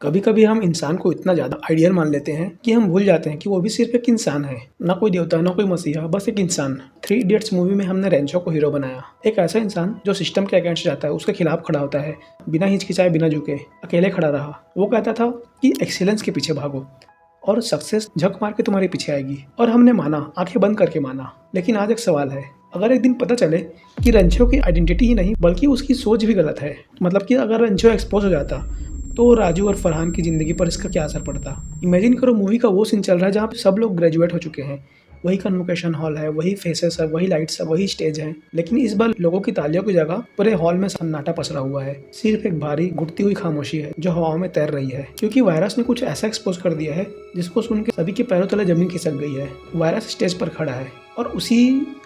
कभी कभी हम इंसान को इतना ज़्यादा आइडियल मान लेते हैं कि हम भूल जाते हैं कि वो भी सिर्फ एक इंसान है, ना कोई देवता ना कोई मसीहा, बस एक इंसान। 3 इडियट्स मूवी में हमने रेंचो को हीरो बनाया, एक ऐसा इंसान जो सिस्टम के अगेंस्ट जाता है, उसके खिलाफ खड़ा होता है, बिना हिचकिचाए बिना झुके अकेले खड़ा रहा। वो कहता था कि एक्सीलेंस के पीछे भागो और सक्सेस झक मार के तुम्हारे पीछे आएगी, और हमने माना, आंखें बंद करके माना। लेकिन आज एक सवाल है, अगर एक दिन पता चले कि रेंचो की आइडेंटिटी ही नहीं बल्कि उसकी सोच भी गलत है, मतलब कि अगर रेंचो एक्सपोज हो जाता तो राजू और फरहान की ज़िंदगी पर इसका क्या असर पड़ता। इमेजिन करो मूवी का वो सीन चल रहा है जहाँ पे सब लोग ग्रेजुएट हो चुके हैं, वही कन्वोकेशन हॉल है, वही फेसेस है, वही लाइट्स है, वही स्टेज है, लेकिन इस बार लोगों की तालियों की जगह पूरे हॉल में सन्नाटा पसरा हुआ है। सिर्फ एक भारी घुटती हुई खामोशी है जो हवाओं में तैर रही है, क्योंकि वायरस ने कुछ ऐसा एक्सपोज कर दिया है जिसको सुन के सभी के पैरों तले जमीन खिसक गई है। वायरस स्टेज पर खड़ा है और उसी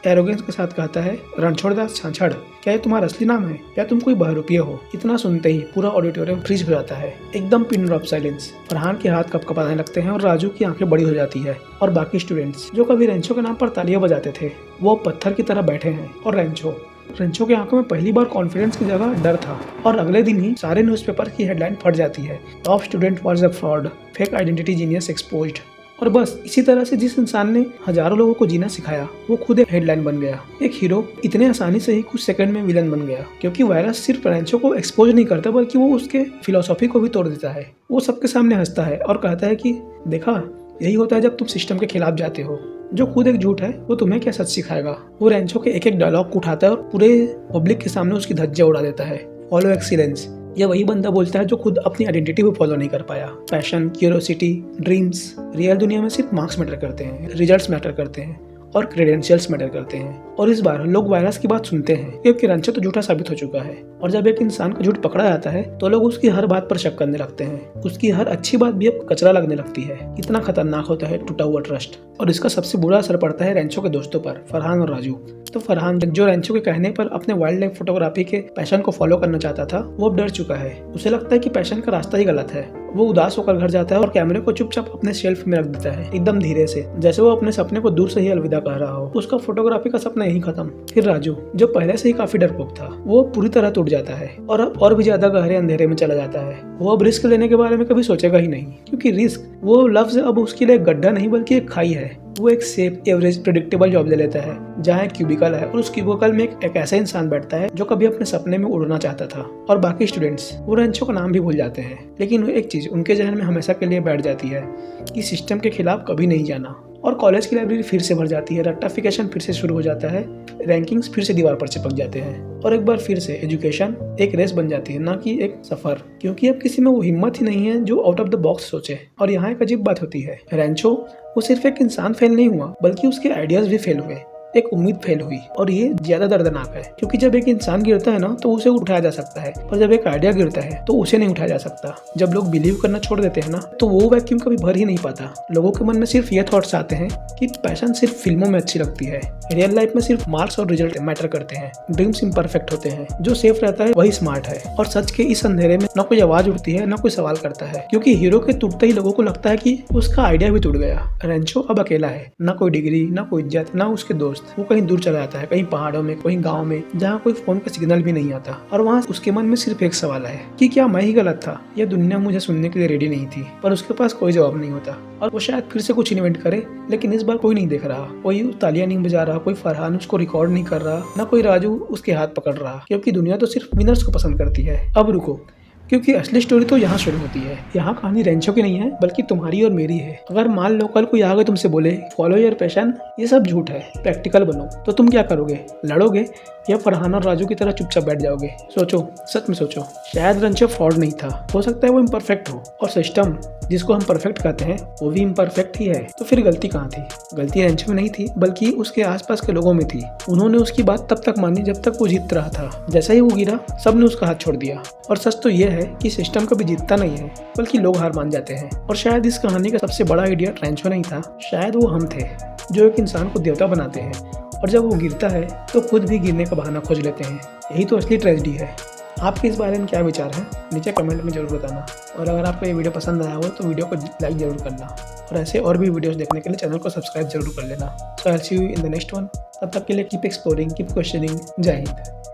एरोगेंस के साथ कहता है, रणछोड़दास छाछड़, क्या ये तुम्हारा असली नाम है या तुम कोई बहरूपिया हो। इतना सुनते ही पूरा ऑडिटोरियम फ्रीज हो जाता है, एकदम पिन ड्रॉप साइलेंस। फरहान के हाथ कपकपाने लगते हैं और राजू की आंखें बड़ी हो जाती है, और बाकी स्टूडेंट्स जो कभी रेंचो के नाम पर तालियां बजाते थे वो पत्थर की तरह बैठे हैं। और रेंचो के आंखों में पहली बार कॉन्फिडेंस की जगह डर था, और अगले दिन ही सारे न्यूज़पेपर की हेडलाइन फट जाती है, top student was a fraud, fake identity genius exposed. और बस इसी तरह से जिस इंसान ने हजारों लोगों को जीना सिखाया वो खुद एक हेडलाइन बन गया। एक हीरो इतने आसानी से ही कुछ सेकंड में विलन बन गया, क्योंकि वायरस सिर्फ रेंचो को एक्सपोज नहीं करता बल्कि वो उसके फिलोसॉफी को भी तोड़ देता है। वो सबके सामने हंसता है और कहता है कि देखा, यही होता है जब तुम सिस्टम के खिलाफ जाते हो। जो खुद एक झूठ है वो तुम्हें क्या सच सिखाएगा। वो रेंचो के एक एक डायलॉग को उठाता है और पूरे पब्लिक के सामने उसकी धज्जियां उड़ा देता है। फॉलो एक्सीलेंस, यह वही बंदा बोलता है जो खुद अपनी आइडेंटिटी को फॉलो नहीं कर पाया। पैशन, क्यूरियोसिटी, ड्रीम्स, रियल दुनिया में सिर्फ मार्क्स मैटर करते हैं, रिजल्ट्स मैटर करते हैं और क्रेडेंशियल्स मैटर करते हैं। और इस बार लोग वायरस की बात सुनते हैं क्योंकि रेंचो तो झूठा साबित हो चुका है, और जब एक इंसान का झूठ पकड़ा जाता है तो लोग उसकी हर बात पर शक करने लगते हैं। उसकी हर अच्छी बात भी अब कचरा लगने लगती है। इतना खतरनाक होता है टूटा हुआ ट्रस्ट। और इसका सबसे बुरा असर पड़ता है रेंचो के दोस्तों पर, फरहान और राजू। तो फरहान जो रेंचो के कहने पर अपने वाइल्ड लाइफ फोटोग्राफी के पैशन को फॉलो करना चाहता था, वो अब डर चुका है। उसे लगता है कि पैशन का रास्ता ही गलत है। वो उदास होकर घर जाता है और कैमरे को चुपचाप अपने शेल्फ में रख देता है, एकदम धीरे से, जैसे वो अपने सपने को दूर से ही अलविदा कह रहा हो। उसका फोटोग्राफी का सपना यही खत्म। फिर राजू, जो पहले से ही काफी डरपोक था, वो पूरी तरह टूट जाता है और भी ज्यादा गहरे अंधेरे में चला जाता है। वो अब रिस्क लेने के बारे में कभी सोचेगा ही नहीं, क्योंकि रिस्क, वो लफ्ज अब उसके लिए गड्ढा नहीं बल्कि एक खाई है। वो एक सेफ, एवरेज, प्रेडिक्टेबल जॉब ले लेता है जहाँ एक क्यूबिकल है, और उस क्यूबिकल में एक ऐसा इंसान बैठता है जो कभी अपने सपने में उड़ना चाहता था। और बाकी स्टूडेंट्स वो रेंचो का नाम भी भूल जाते हैं, लेकिन वो एक चीज उनके जहन में हमेशा के लिए बैठ जाती है कि सिस्टम के खिलाफ कभी नहीं जाना। और कॉलेज की लाइब्रेरी फिर से भर जाती है, रट्टाफिकेशन फिर से शुरू हो जाता है, रैंकिंग्स फिर से दीवार पर चिपक जाते हैं, और एक बार फिर से एजुकेशन एक रेस बन जाती है, ना कि एक सफर, क्योंकि अब किसी में वो हिम्मत ही नहीं है जो आउट ऑफ द बॉक्स सोचे। और यहाँ एक अजीब बात होती है, रेंचो वो सिर्फ एक इंसान फेल नहीं हुआ बल्कि उसके आइडियाज भी फेल हुए, एक उम्मीद फेल हुई। और ये ज्यादा दर्दनाक है, क्योंकि जब एक इंसान गिरता है ना तो उसे उठाया जा सकता है, पर जब एक आइडिया गिरता है तो उसे नहीं उठाया जा सकता। जब लोग बिलीव करना छोड़ देते हैं ना तो वो वैक्यूम कभी भर ही नहीं पाता। लोगों के मन में सिर्फ ये थॉट्स आते हैं कि पैशन सिर्फ फिल्मों में अच्छी लगती है, रियल लाइफ में सिर्फ मार्क्स और रिजल्ट मैटर करते हैं, ड्रीम्स इम्परफेक्ट होते हैं, जो सेफ रहता है वही स्मार्ट है। और सच के इस अंधेरे में ना कोई आवाज उठती है, ना कोई सवाल करता है, क्योंकि हीरो के टूटते ही लोगों को लगता है कि उसका आइडिया भी टूट गया। रेंचो अब अकेला है, ना कोई डिग्री, ना कोई इज्जत, ना उसके दोस्त। वो कहीं दूर चला जाता है, कहीं पहाड़ों में, कहीं गांव में, जहाँ कोई फोन का सिग्नल भी नहीं आता। और वहाँ उसके मन में सिर्फ एक सवाल है कि क्या मैं ही गलत था, यह दुनिया मुझे सुनने के लिए रेडी नहीं थी। पर उसके पास कोई जवाब नहीं होता, और वो शायद फिर से कुछ इन्वेंट करे, लेकिन इस बार कोई नहीं देख रहा, कोई तालियां नहीं बजा रहा, कोई फरहान उसको रिकॉर्ड नहीं कर रहा, ना कोई राजू उसके हाथ पकड़ रहा, क्योंकि दुनिया तो सिर्फ विनर्स को पसंद करती है। अब रुको, क्योंकि असली स्टोरी तो यहाँ शुरू होती है। यहाँ कहानी रेंचो की नहीं है बल्कि तुम्हारी और मेरी है। अगर मान लो कल कोई आगे तुमसे बोले फॉलो योर पैशन, ये सब झूठ है, प्रैक्टिकल बनो, तो तुम क्या करोगे? लड़ोगे या फरहान और राजू की तरह चुपचाप बैठ जाओगे? सोचो, सच में सोचो। शायद रेंचो फ्रॉड नहीं था, हो सकता है वो इम्परफेक्ट हो, और सिस्टम जिसको हम परफेक्ट कहते हैं वो भी इम्परफेक्ट ही है। तो फिर गलती कहाँ थी? गलती रेंचो में नहीं थी बल्कि उसके आसपास के लोगों में थी। उन्होंने उसकी बात तब तक मानी जब तक वो जीत रहा था। जैसा ही वो गिरा सबने उसका हाथ छोड़ दिया। और सच तो ये है कि सिस्टम कभी जीतता नहीं है बल्कि लोग हार मान जाते हैं। और शायद इस कहानी का सबसे बड़ा आइडिया रेंचो नहीं था, शायद वो हम थे, जो एक इंसान को देवता बनाते हैं, और जब वो गिरता है तो खुद भी गिरने का बहाना खोज लेते हैं। यही तो असली ट्रेजेडी है। आपके इस बारे में क्या विचार है नीचे कमेंट में जरूर बताना। और अगर आपको ये वीडियो पसंद आया हो तो वीडियो को लाइक जरूर करना, और ऐसे और भी वीडियोस देखने के लिए चैनल को सब्सक्राइब जरूर कर लेना। So I will see you in the next one. तब तक के लिए कीप एक्सप्लोरिंग, कीप क्वेश्चनिंग। जय हिंद।